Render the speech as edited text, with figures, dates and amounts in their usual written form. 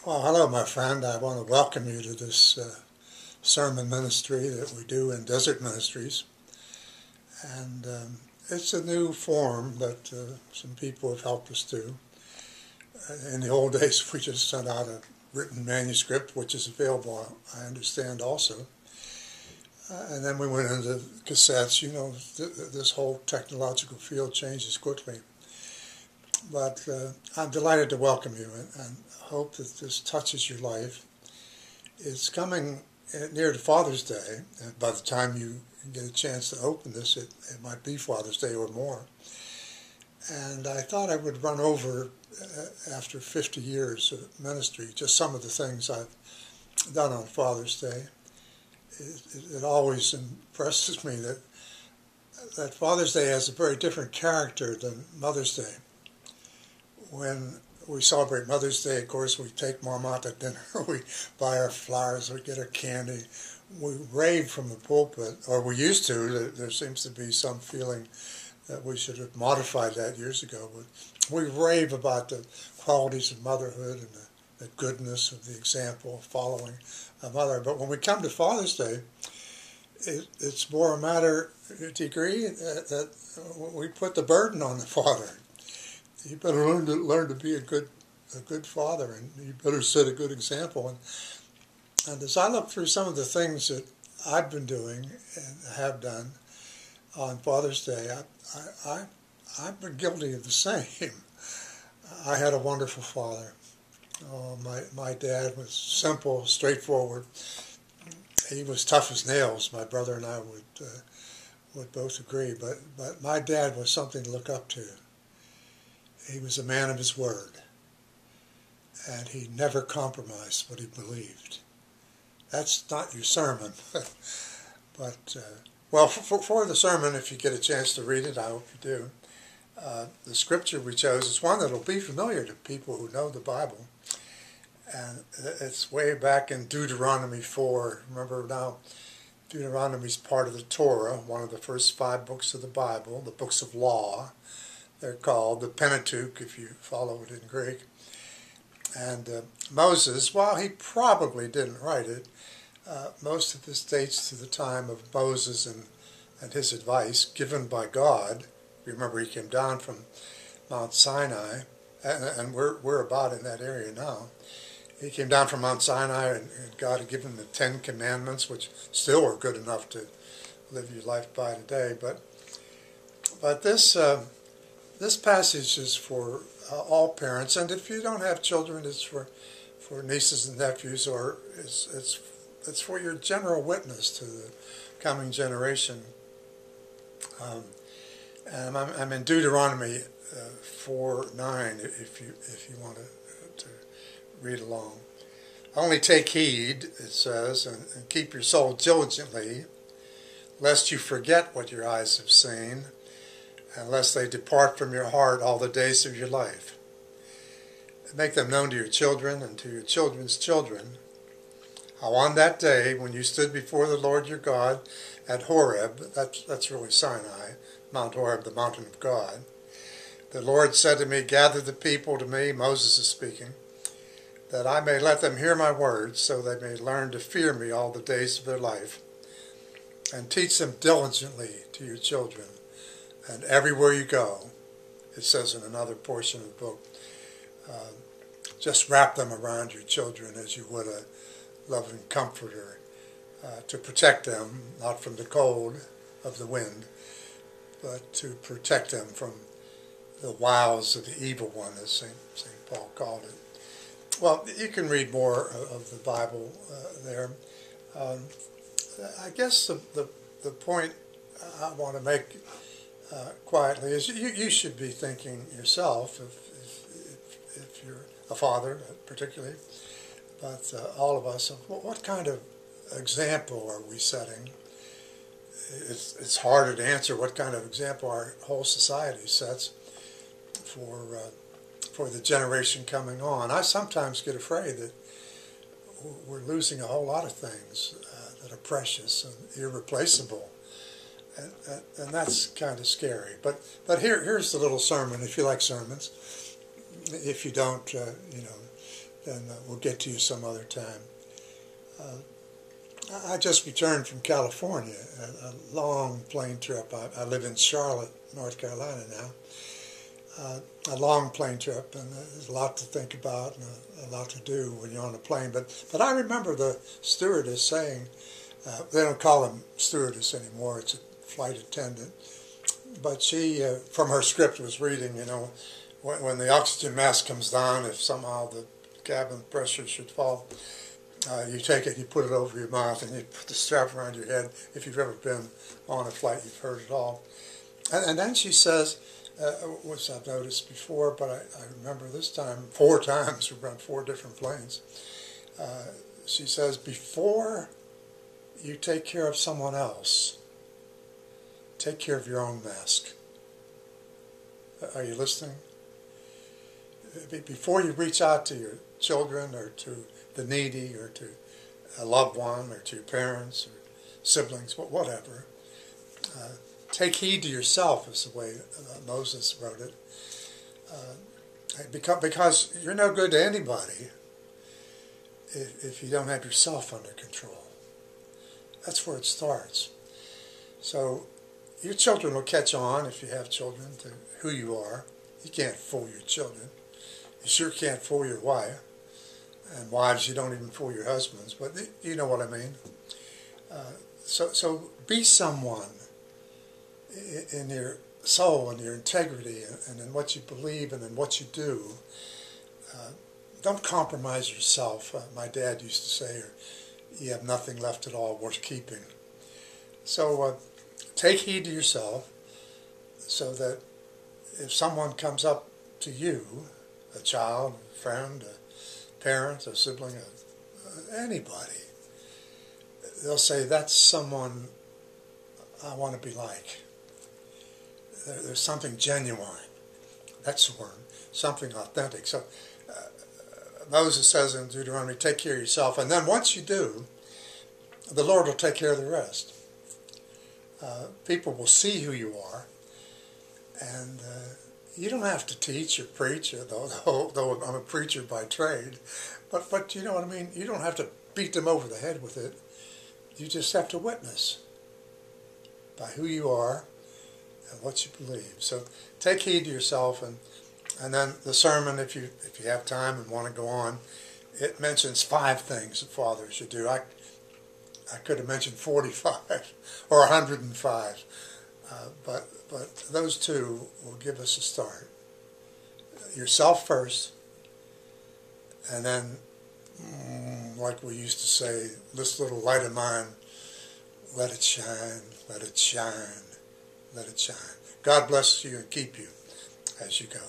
Well, hello, my friend. I want to welcome you to this sermon ministry that we do in Desert Ministries. And it's a new form that some people have helped us do. In the old days, we just sent out a written manuscript, which is available, I understand, also. And then we went into cassettes. You know, this whole technological field changes quickly. But I'm delighted to welcome you and hope that this touches your life. It's coming near to Father's Day, and by the time you get a chance to open this, it might be Father's Day or more. And I thought I would run over, after 50 years of ministry, just some of the things I've done on Father's Day. It always impresses me that Father's Day has a very different character than Mother's Day. When we celebrate Mother's Day, of course, we take Mom out to dinner, we buy her flowers, we get her candy, we rave from the pulpit, or we used to. There seems to be some feeling that we should have modified that years ago. But we rave about the qualities of motherhood and the goodness of the example of following a mother. But when we come to Father's Day, it's more a matter, do you agree, that we put the burden on the father. You better learn to be a good father, and you better set a good example. And as I look through some of the things that I've been doing and have done on Father's Day, I've been guilty of the same. I had a wonderful father. My dad was simple, straightforward. He was tough as nails. My brother and I would both agree. But my dad was something to look up to. He was a man of his word, and he never compromised what he believed. That's not your sermon, but, well, for the sermon, if you get a chance to read it, I hope you do. The scripture we chose is one that will be familiar to people who know the Bible, and it's way back in Deuteronomy 4. Remember now, Deuteronomy is part of the Torah, one of the first 5 books of the Bible, the books of law. They're called the Pentateuch, if you follow it in Greek. And Moses, while he probably didn't write it, most of this dates to the time of Moses and his advice given by God. Remember, he came down from Mount Sinai, and we're about in that area now. He came down from Mount Sinai, and God had given him the 10 Commandments, which still are good enough to live your life by today. But this passage is for all parents, and if you don't have children, it's for nieces and nephews, or it's for your general witness to the coming generation. And I'm in Deuteronomy 4:9. If you want to read along. Only take heed, it says, and keep your soul diligently, lest you forget what your eyes have seen, unless they depart from your heart all the days of your life. Make them known to your children and to your children's children, how on that day when you stood before the Lord your God at Horeb, that's really Sinai, Mount Horeb, the mountain of God, the Lord said to me, gather the people to me, Moses is speaking, that I may let them hear my words, so they may learn to fear me all the days of their life, and teach them diligently to your children. And everywhere you go, it says in another portion of the book, just wrap them around your children as you would a loving comforter, to protect them, not from the cold of the wind, but to protect them from the wiles of the evil one, as St. Paul called it. Well, you can read more of the Bible there. I guess the point I want to make quietly is you should be thinking yourself, if you're a father particularly, but all of us, what kind of example are we setting? It's harder to answer what kind of example our whole society sets for the generation coming on. I sometimes get afraid that we're losing a whole lot of things that are precious and irreplaceable. And that's kind of scary. But here's the little sermon, if you like sermons. If you don't, then we'll get to you some other time. I just returned from California, a long plane trip. I live in Charlotte, North Carolina now. A long plane trip, and there's a lot to think about and a lot to do when you're on a plane. But I remember the stewardess saying, they don't call them stewardess anymore, it's a flight attendant. But she, from her script, was reading, you know, when the oxygen mask comes down, if somehow the cabin pressure should fall, you take it, you put it over your mouth, and you put the strap around your head. If you've ever been on a flight, you've heard it all. And then she says, which I've noticed before, but I remember this time, 4 times, we've run 4 different planes. She says, before you take care of someone else, take care of your own mask. Are you listening? Before you reach out to your children or to the needy or to a loved one or to your parents or siblings, whatever, take heed to yourself is the way Moses wrote it. Because you're no good to anybody if you don't have yourself under control. That's where it starts. So your children will catch on, if you have children, to who you are. You can't fool your children. You sure can't fool your wife. And wives, you don't even fool your husbands, but you know what I mean. So be someone in your soul and your integrity and in what you believe and in what you do. Don't compromise yourself. My dad used to say, you have nothing left at all worth keeping. So take heed to yourself so that if someone comes up to you, a child, a friend, a parent, a sibling, anybody, they'll say, that's someone I want to be like. There's something genuine. That's the word. Something authentic. So Moses says in Deuteronomy, take care of yourself. And then once you do, the Lord will take care of the rest. People will see who you are. And you don't have to teach or preach, though I'm a preacher by trade. But you know what I mean? You don't have to beat them over the head with it. You just have to witness by who you are and what you believe. So take heed to yourself, and then the sermon, if you have time and want to go on, it mentions 5 things that fathers should do. I could have mentioned 45 or 105, but those 2 will give us a start. Yourself first, and then, like we used to say, this little light of mine, let it shine, let it shine, let it shine. God bless you and keep you as you go.